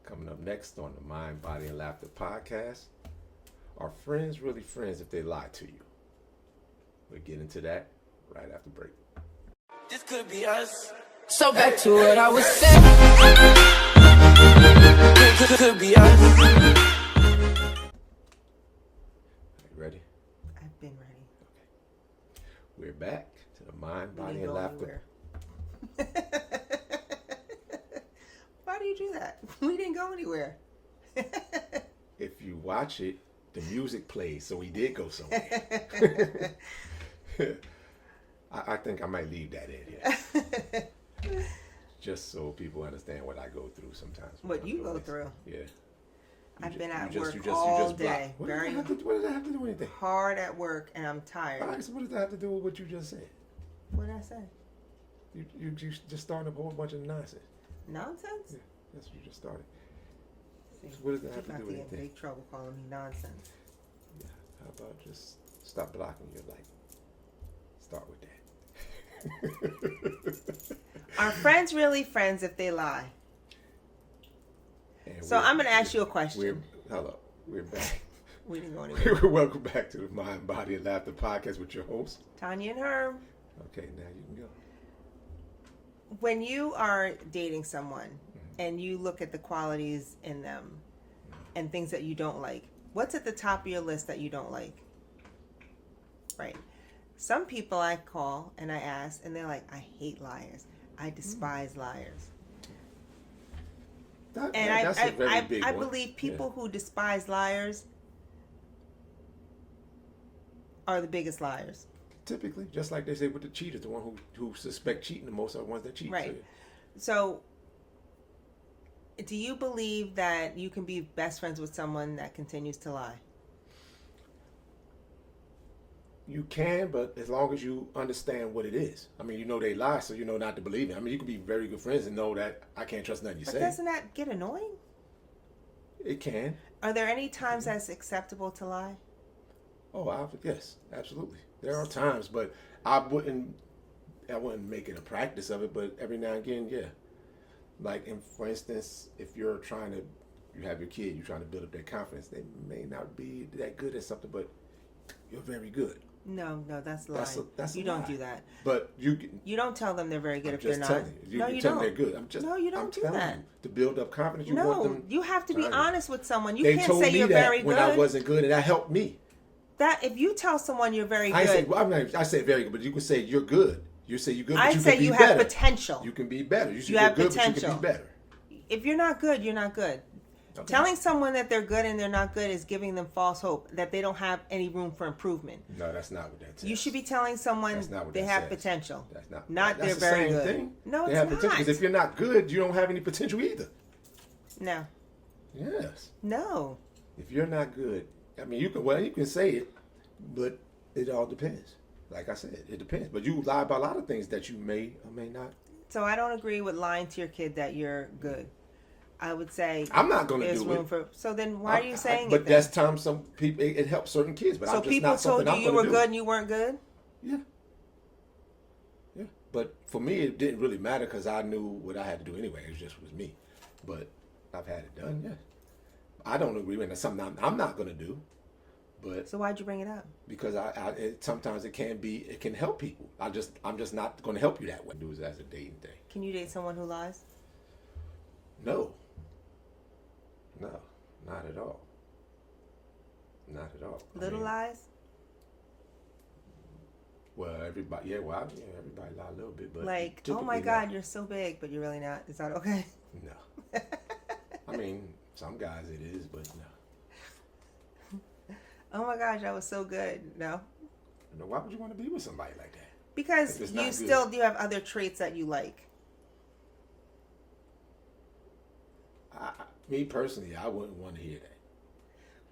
Coming up next on the Mind, Body, and Laughter podcast, are friends really friends if they lie to you? We'll get into that right after break. This could be us. So back to what I was saying. Could be us. You ready? I've been ready. Okay. We're back to the Mind, Body, didn't and go Laughter. Why do you do that? We didn't go anywhere. If you watch it, the music plays, so we did go somewhere. I think I might leave that in here. Just so people understand what I go through sometimes. What you go through. Yeah. I've been at work all day. What Very does that have to do with anything? hard at work, and I'm tired. All right, so what does that have to do with what you just said? What did I say? You just started a whole bunch of nonsense. Nonsense? Yeah, that's what you just started. See, So what does that have to about do with to get in anything? big trouble calling me nonsense. Yeah. How about just stop blocking your light? Start with that. Are friends really friends if they lie? And So I'm going to ask you a question. Hello. We're back. We didn't go anywhere. Welcome back to the Mind, Body, and Laughter podcast with your host. Tanya and Herm. Okay, now you can go. When you are dating someone and you look at the qualities in them and things that you don't like, what's at the top of your list that you don't like? Right. Some people I call and I ask, and they're like, I hate liars. I despise liars. That's a very big I one. believe people who despise liars are the biggest liars. Typically, just like they say with the cheaters, the one who suspect cheating the most are the ones that cheat. Right. So, do you believe that you can be best friends with someone that continues to lie? You can, but as long as you understand what it is. I mean, you know they lie, so you know not to believe it. I mean, you can be very good friends and know that I can't trust nothing you But say. doesn't that get annoying? It can. Are there any times that's acceptable to lie? Oh, yes, absolutely. There are times, but I wouldn't make it a practice of it. But every now and again, yeah. Like, for instance, if you have your kid, you're trying to build up their confidence. They may not be that good at something, but you're very good. No, that's lying. That's a you don't lie. do that. But you don't tell them they're very good I'm if they're just not. telling you. No, You you tell don't. them they're good. No, you don't do that. You, to build up confidence, you want No, them. you have to be honest with someone. You They can't told say me you're that very when good. I wasn't good, and that helped me. That if you tell someone you're very I good, say, I say very good, but you can say you're good. You say you're good, but I'd you say can be you better. have potential. You can be better. You, say You you're have good, but you potential. can be better. If you're not good, you're not good. Okay. Telling someone that they're good and they're not good is giving them false hope that they don't have any room for improvement. No, that's not what that says. You should be telling someone That's not what they that have says. potential. That's not Not that's they're the very same good. Thing. No, they it's have not. potential. Because if you're not good, you don't have any potential either. No. Yes. No. If you're not good, I mean, you can say it, but it all depends. Like I said, it depends. But you lie about a lot of things that you may or may not. So I don't agree with lying to your kid that you're good. I would say I'm not going to there's do room it. for. So then why are you saying But it? that's time some people it helps certain kids. But So I'm just people not something told you I'm you were gonna good do. and you weren't good? Yeah. Yeah. But for me, it didn't really matter because I knew what I had to do anyway. It just was me. But I've had it done. Yeah. I don't agree with it. That's something I'm not going to do. But So why'd you bring it up? because sometimes it can help people. I'm just not going to help you that way. Do it as a dating thing. Can you date someone who lies? No, not at all. Not at all. Little lies? Well, everybody lie a little bit, but Like, oh typically my not. God, you're so big, but you're really not. Is that okay? No. I mean, some guys it is, but no. Oh my gosh, I was so good. No? Why would you want to be with somebody like that? Because If it's you not still good. do have other traits that you like. Me personally, I wouldn't want to hear that.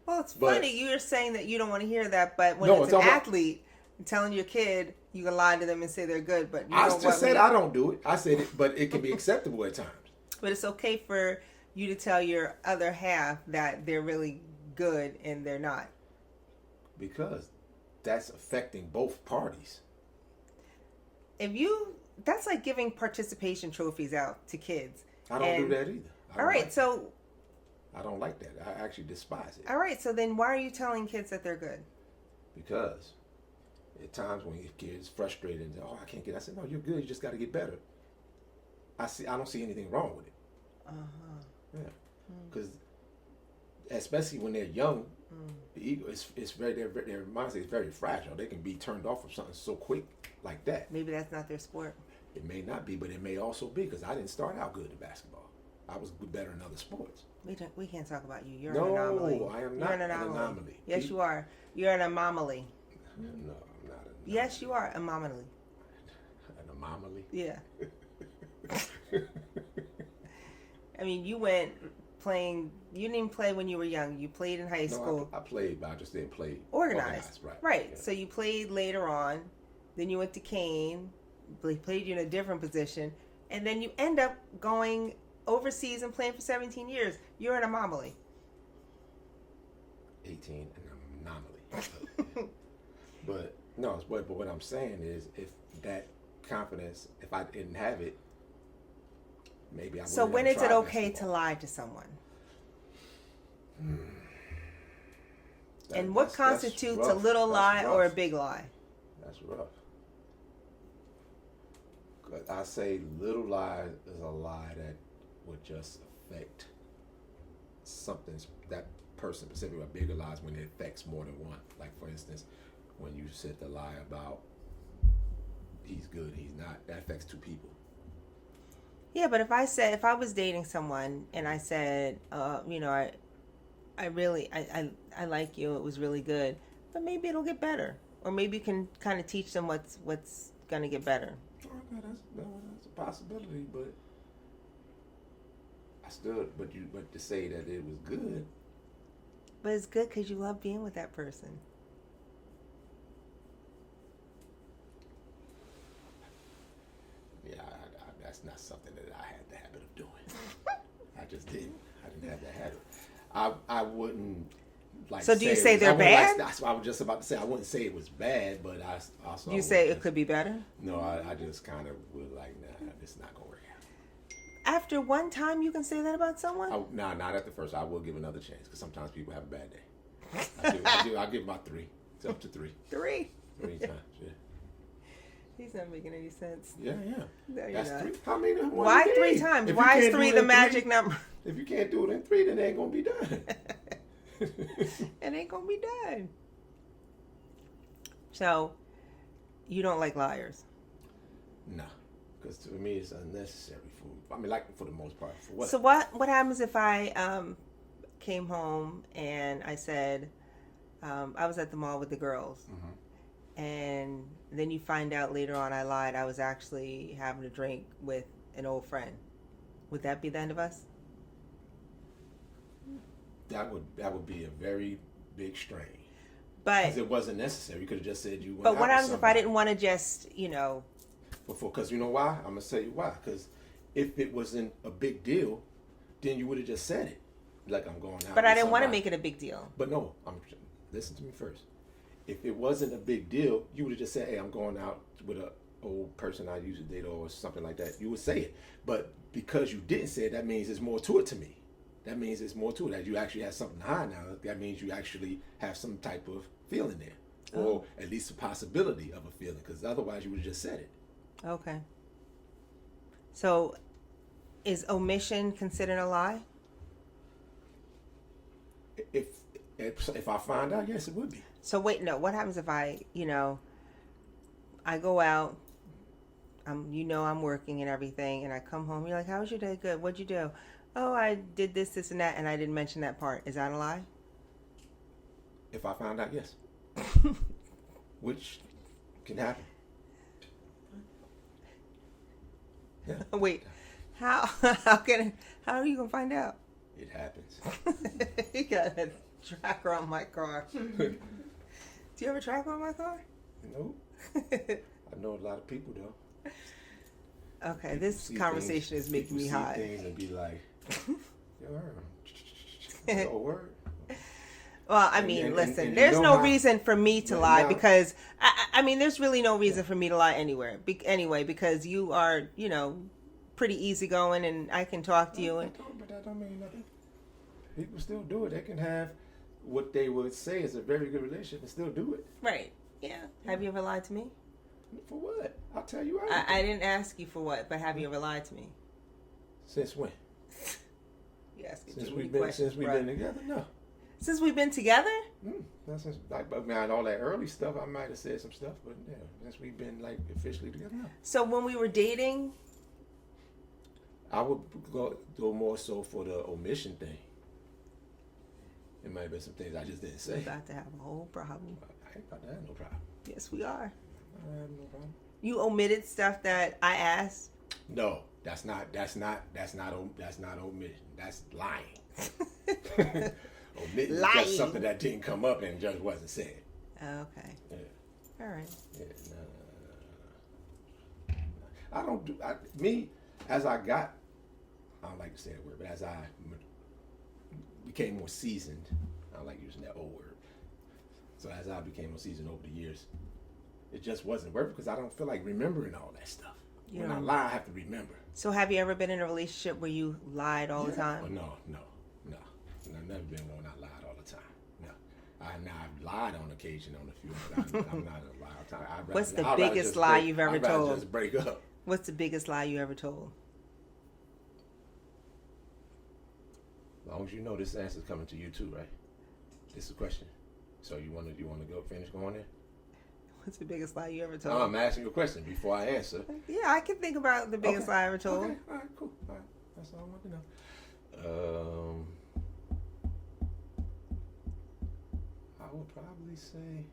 Well, it's But- funny. You're saying that you don't want to hear that, but when No, it's it's an all about- athlete, telling your kid, you can lie to them and say they're good, but you I don't just want said me. I don't do it. I said it, but it can be acceptable at times. But it's okay for you to tell your other half that they're really good and they're not. Because that's affecting both parties. That's like giving participation trophies out to kids. I don't do that either. I All don't right, like so I don't like that. I actually despise it All right, so then why are you telling kids that they're good? because at times when your kid's frustrated and I can't get. I said, no, you're good. You just got to get better. I don't see anything wrong with it. Yeah, because especially when they're young, the ego is very their mindset is very fragile. They can be turned off of something so quick like that. Maybe that's not their sport. It may not be, but it may also be because I didn't start out good in basketball. I was better in other sports. We can't talk about you. You're No, an anomaly. I am You're not an an anomaly. anomaly. Yes, you are. You're an anomaly. No, I'm not an anomaly. Yes, you are anomaly. An anomaly. Yeah. I mean, you went playing. You didn't even play when you were young. You played in high school. No, I played, but I just didn't play Organized. Right. Yeah. So you played later on. Then you went to Kane. They played you in a different position, and then you end up going overseas and playing for 17 years. You're an anomaly. 18, an anomaly. But no, but what I'm saying is, if that confidence, if I didn't have it, maybe I would. So when is it okay to lie to someone? And what constitutes a little lie or a big lie? That's rough. 'Cause I say little lie is a lie that would just affect something, that person specifically. A bigger lie is when it affects more than one. Like for instance, when you said the lie about he's good, he's not, that affects two people. Yeah, but if I was dating someone and I said, I really like you, it was really good, but maybe it'll get better, or maybe you can kind of teach them what's gonna get better. Okay, that's a possibility, but but to say that it was good. But it's good because you love being with that person. Yeah, that's not something that I had the habit of doing. I just didn't. I didn't have that habit. I wouldn't like. So do you say they're bad? That's what I was just about to say. I wouldn't say it was bad, but I also. You say it could be better? No, I just kind of would like, nah, this is not gonna work out. After one time, you can say that about someone? Nah, not at the first. I will give another chance because sometimes people have a bad day. I'll give about 3. It's up to 3. 3? 3 times, yeah. He's not making any sense. Yeah. No, you're That's not. 3. How many? Why 3 times? Why is 3 the magic number? If you can't do it in 3, then it ain't gonna be done. It ain't gonna be done. So, you don't like liars? No, because to me it's unnecessary for. I mean, like for the most part. For what? So what happens if I came home and I said I was at the mall with the girls, and then you find out later on I lied. I was actually having a drink with an old friend. Would that be the end of us? That would be a very big strain. But Because it wasn't necessary. You could have just said you went but out what with happens if I somebody. didn't want to just Because you know why? I'm gonna tell you why. Because if it wasn't a big deal, then you would have just said it. Like, I'm going out. But I with didn't want to somebody. make it a big deal. But no, listen to me first. If it wasn't a big deal, you would have just said, "Hey, I'm going out with a old person I used to date," or something like that. You would say it. But because you didn't say it, that means there's more to it to me. That means there's more to it. That you actually have something high now. That means you actually have some type of feeling there, or at least a possibility of a feeling. Because otherwise, you would have just said it. Okay. So, is omission considered a lie? If I find out, yes, it would be. So wait, no. What happens if I go out, I'm working and everything, and I come home. You're like, "How was your day?" "Good." "What'd you do?" "Oh, I did this, this, and that," and I didn't mention that part. Is that a lie? If I find out, yes. Which can happen. Yeah. Wait, how are you gonna find out? It happens. You got a tracker on my car. Do you have a tracker on my car? Nope. I know a lot of people though. Okay, People this see conversation things, is making me people see hot. things and be like, "Yo, word." Well, I And- mean, and- listen, and there's you no know reason for me to But lie now- because, I mean, there's really no reason for me to lie anywhere. Anyway, because you are, pretty easygoing and I can talk to you. And But that don't mean nothing. People still do it. They can have what they would say is a very good relationship and still do it. Right. Yeah. Have you ever lied to me? For what? I'll tell you everything. I didn't ask you for what, but have you ever lied to me? Since when? You asking Since too we've many been since questions, we've bro. been together? No. Since we've been together? Not since like behind all that early stuff. I might have said some stuff, but yeah, since we've been like officially together, no. So when we were dating, I would go more so for the omission thing. It might have been some things I just didn't we're say. about to have a whole problem. I ain't about to have no problem. Yes, we are. I have no problem. You omitted stuff that I asked. No, that's not omission. That's lying. Omitting is Lying. just something that didn't come up and just wasn't said. Okay. Yeah. All right. Yeah, no. I don't do me as I got. I don't like to say that word, but as I became more seasoned, I don't like using that old word. So as I became more seasoned over the years, it just wasn't worth it because I don't feel like remembering all that stuff. When I lie, I have to remember. So have you ever been in a relationship where you lied all the time? Oh, no. I've never been one I lied all the time. No. I've lied on occasion on a few, but I'm not a liar all the time. What's the biggest lie you've ever told? Just break up. What's the biggest lie you ever told? As long as you know this answer's coming to you too, right? This is a question. So you want to go finish going there? What's the biggest lie you ever told? No, I'm asking you a question before I answer. Yeah, I can think about the biggest lie I ever told. Okay, all right, cool. All right, that's all I want to know. I would probably say.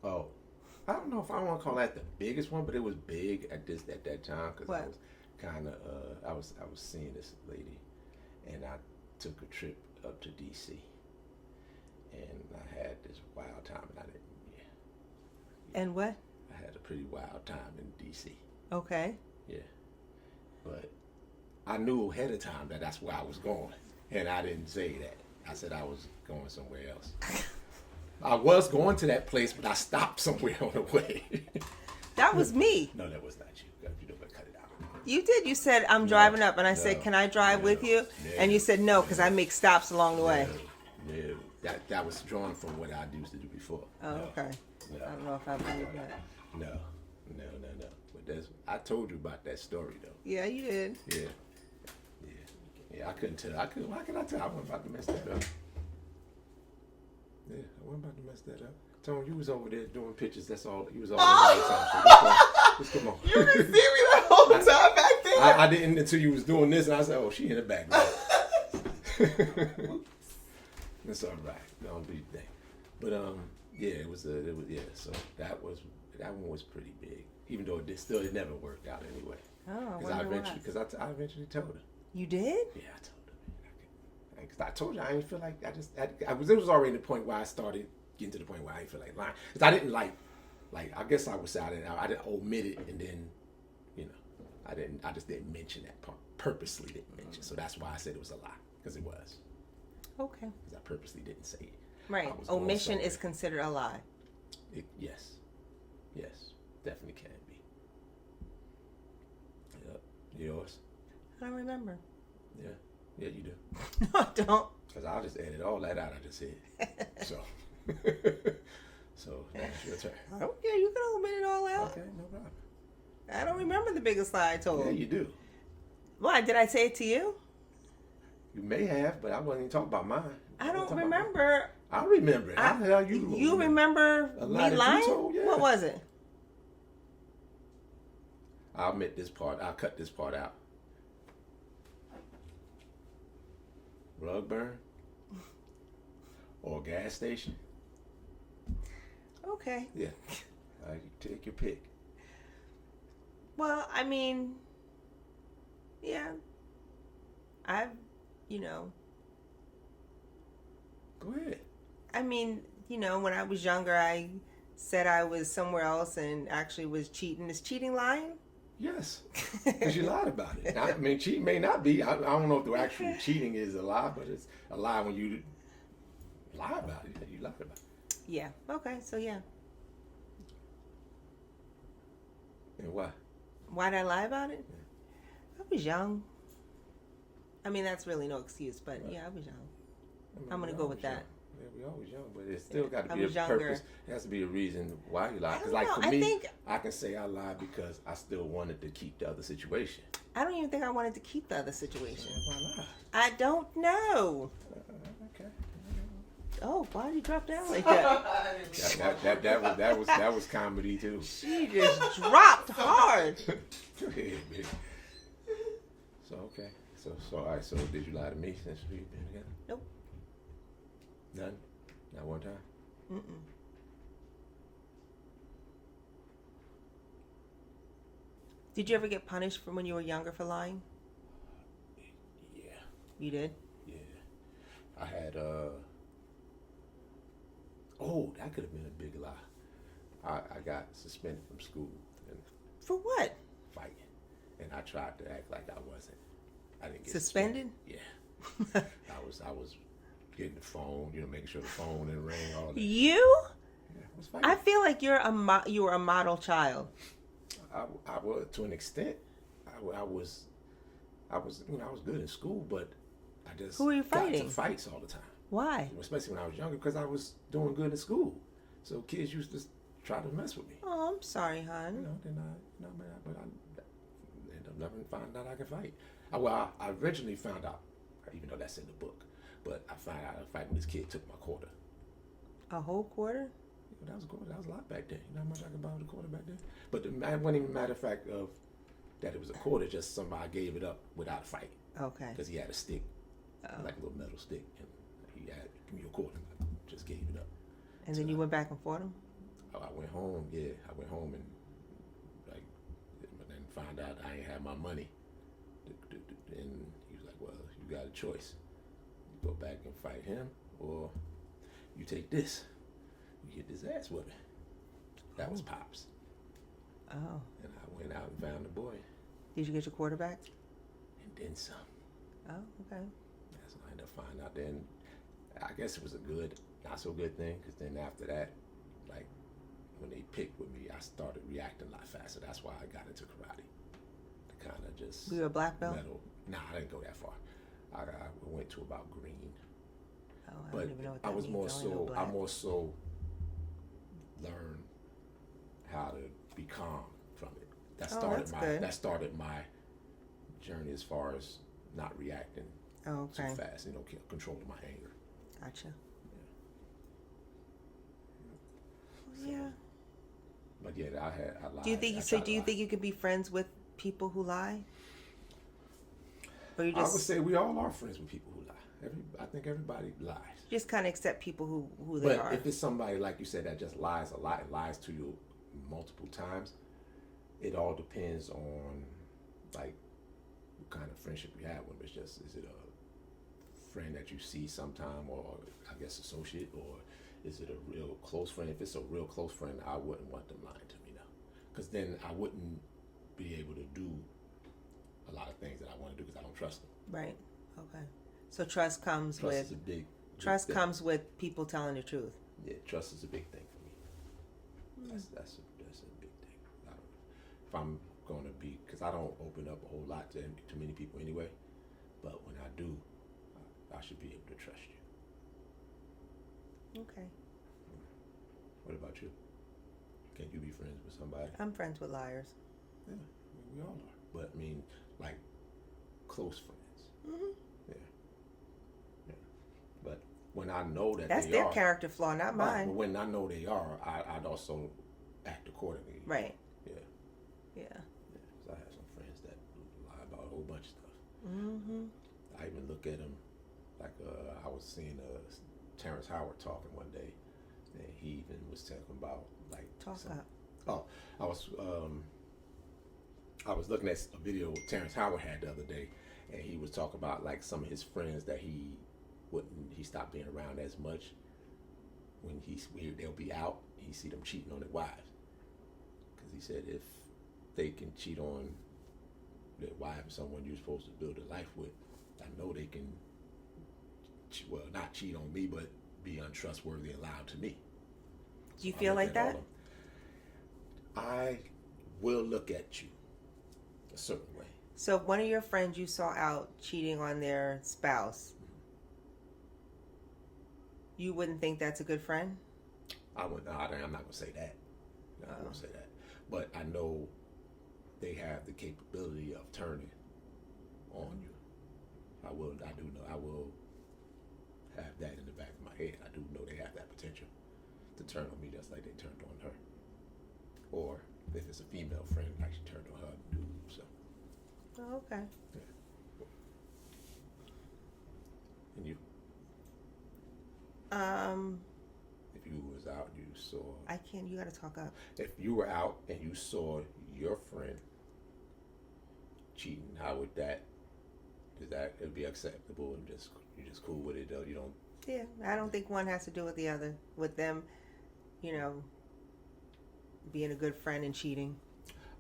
Oh, I don't know if I want to call that the biggest one, but it was big at that time because I was kind of I was seeing this lady, and I took a trip up to DC, and I had this wild time, and I didn't. Yeah. And what? I had a pretty wild time in DC. Okay. Yeah, but I knew ahead of time that that's where I was going, and I didn't say that. I said I was going somewhere else. I was going to that place, but I stopped somewhere on the way. That was me. No, that was not you. You know, but cut it out. You did. You said, I'm driving up. And I said, can I drive with you? And you said, no, because I make stops along the way. No. That was drawn from what I used to do before. Oh, okay. No. I don't know if I believe that. No. But I told you about that story, though. Yeah, you did. Yeah, I couldn't tell. How can I tell? I wasn't about to mess that up. Yeah, I wasn't about to mess that up. Tone, you was over there doing pictures. That's all. You was all over the time. So just come on. You didn't see me that whole time back there. I didn't until you was doing this, and I said, "Oh, she in the back." That's all right. Don't be thing. But yeah, it was. Yeah. So that one was pretty big, even though it never worked out anyway. Oh, Because I eventually told her. You did? Yeah, I told her. Because I told you I didn't feel like it was already the point where I started getting to the point where I didn't feel like lying. Because I didn't like I guess I would say I didn't omit it, and then I just didn't mention that part. Purposely didn't mention. So that's why I said it was a lie, because it was. Okay. Because I purposely didn't say it. Right. Omission is considered a lie. Yes, definitely can be. Yep. Yours? I don't remember. Yeah, you do. No, I don't. Because I'll just edit all that out I just said. So that's your turn. Okay, you can omit it all out. Okay, no problem. I don't remember the biggest lie I told. Yeah, you do. Why? Did I say it to you? You may have, but I wasn't even talking about mine. I don't remember. I remember it. How the hell you You remember me lying? Told? Yeah. What was it? I'll admit this part. I'll cut this part out. Rug burn? Or gas station? Okay. Yeah. Take your pick. Well, I mean, yeah. Go ahead. I mean, when I was younger, I said I was somewhere else and actually was cheating. Is cheating lying? Yes. Because you lied about it. I mean, cheating may not be. I don't know if the actual cheating is a lie, but it's a lie when you lie about it. You lied about it. Yeah. Okay. So, yeah. And why? Why did I lie about it? I was young. I mean, that's really no excuse, but yeah, I was young. I mean, I'm gonna we go always with that. young. Yeah, we always young, but it's still got to I be a was younger. purpose. It has to be a reason why you lie. I Because, don't like, know. for I me, think- I can say I lied because I still wanted to keep the other situation. I don't even think I wanted to keep the other situation. Why not? I don't know. Okay. Oh, why did you drop down like that? That was comedy too. She just dropped hard. Go ahead, man. So okay. So all right. So did you lie to me since we've been together? Nope. None. Not one time. Mm-mm. Did you ever get punished from when you were younger for lying? Yeah. You did? Yeah. I had oh, that could have been a big lie. I got suspended from school and For what? fighting. And I tried to act like I wasn't. I didn't get Suspended? Yeah. I was getting the phone, making sure the phone didn't ring, all that. You? Yeah, I was fighting. I feel like you were a model child. I was, to an extent. I was I was good in school, but I just Who were you got fighting? into fights all the time. Why? Especially when I was younger, because I was doing good in school. So kids used to try to mess with me. Oh, I'm sorry, hon. Then I ended up never finding out I could fight. I originally found out, even though that's in the book, but I found out I fight when this kid took my quarter. A whole quarter? That was a quarter. That was a lot back then. You know how much I could buy with a quarter back then? But it wasn't even a matter of fact of that it was a quarter, just somebody gave it up without a fight. Okay. Because he had a stick, Oh. like a little metal stick, and he had, give me your quarter. I just gave it up. And then you went back and fought him? I went home, I went home and but then found out I ain't had my money. And he was like, well, you got a choice. You go back and fight him, or you take this. You get this ass whipping. That was Pops. Oh. And I went out and found the boy. Did you get your quarter back? And then some. Oh, okay. That's when I ended up finding out. Then I guess it was a good, not so good thing, because then after that, like, when they picked with me, I started reacting a lot faster. That's why I got into karate. To kind of just... You were a black belt? Metal. Nah, I didn't go that far. I went to about green. Oh, I But don't even know what that I was means. more I only know so, black. I more so learned how to be calm from it. That Oh, started that's good. That started my journey as far as not reacting Oh, okay. too fast. Controlling my anger. Gotcha. Yeah. But yeah, I lied. Do you think I so? tried Do to you lie. think you could be friends with people who lie? Or you I would just say we all are friends with people who lie. I think everybody lies. just kind of accept people who they But are? if it's somebody like you said that just lies a lot and lies to you multiple times, it all depends on like what kind of friendship you have with them. Is it a friend that you see sometime, or I guess associate, or is it a real close friend? If it's a real close friend, I wouldn't want them lying to me now, because then I wouldn't be able to do a lot of things that I want to do because I don't trust them. Right. Okay. So trust comes Trust with is a big trust thing. comes with people telling the truth. Yeah, trust is a big thing for me. That's a big thing. If I'm going to be, because I don't open up a whole lot to many people anyway, but when I do, I should be able to trust you. Okay. What about you? Can you be friends with somebody? I'm friends with liars. Yeah, we all are. But I mean, like close friends. Mhm. Yeah. But when I know that That's they their are, character flaw, not right, but mine. when I know they are, I'd also act accordingly. Right. Yeah. Yeah. So I have some friends that lie about a whole bunch of stuff. Mm-hmm. I even look at them like I was seeing Terrence Howard talking one day, and he even was talking about like Talk up. Oh, I was looking at a video Terrence Howard had the other day, and he was talking about like some of his friends that he stopped being around as much when they'll be out. He see them cheating on their wives, because he said if they can cheat on their wife or someone you're supposed to build a life with, I know they can. Well, not cheat on me, but be untrustworthy and loud to me. Do you So I feel look like at all that? of them. I will look at you a certain way. So if one of your friends you saw out cheating on their spouse, you wouldn't think that's a good friend? I'm not going to say that. No, I won't say that. But I know they have the capability of turning on you. I do know. I will have that in the back of my head. I do know they have that potential to turn on me just like they turned on her. Or if it's a female friend, like she turned on her dude. So. Oh, okay. Yeah. And you? If you was out and you saw. I can't. You got to talk up. If you were out and you saw your friend cheating, how would that? Is that it'd be acceptable and you're just cool with it though? You don't. Yeah, I don't think one has to do with the other. With them, being a good friend and cheating.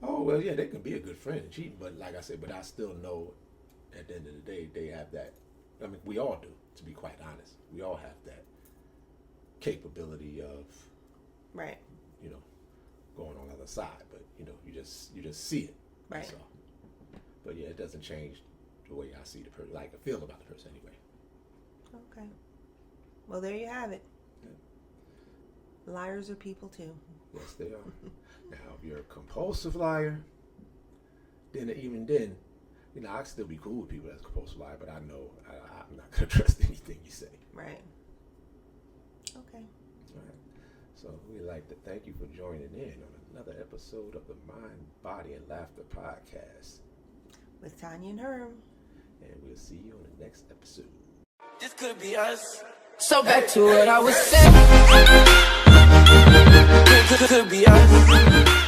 Oh well, yeah, they can be a good friend and cheating, but like I said, I still know at the end of the day they have that. I mean, we all do. To be quite honest, we all have that capability of, right? Going on the other side, but you just see it. Right. That's all. But yeah, it doesn't change the way I see the person, like I feel about the person anyway. Okay. Well, there you have it. Yeah. Liars are people too. Yes, they are. Now, if you're a compulsive liar, then I'd still be cool with people that's compulsive liar, but I know I'm not going to trust anything you say. Right. Okay. All right. So we'd like to thank you for joining in on another episode of the Mind, Body, and Laughter podcast. With Tanya and Herm. And we'll see you on the next episode. This could be us. So back to what I was saying. Could be us.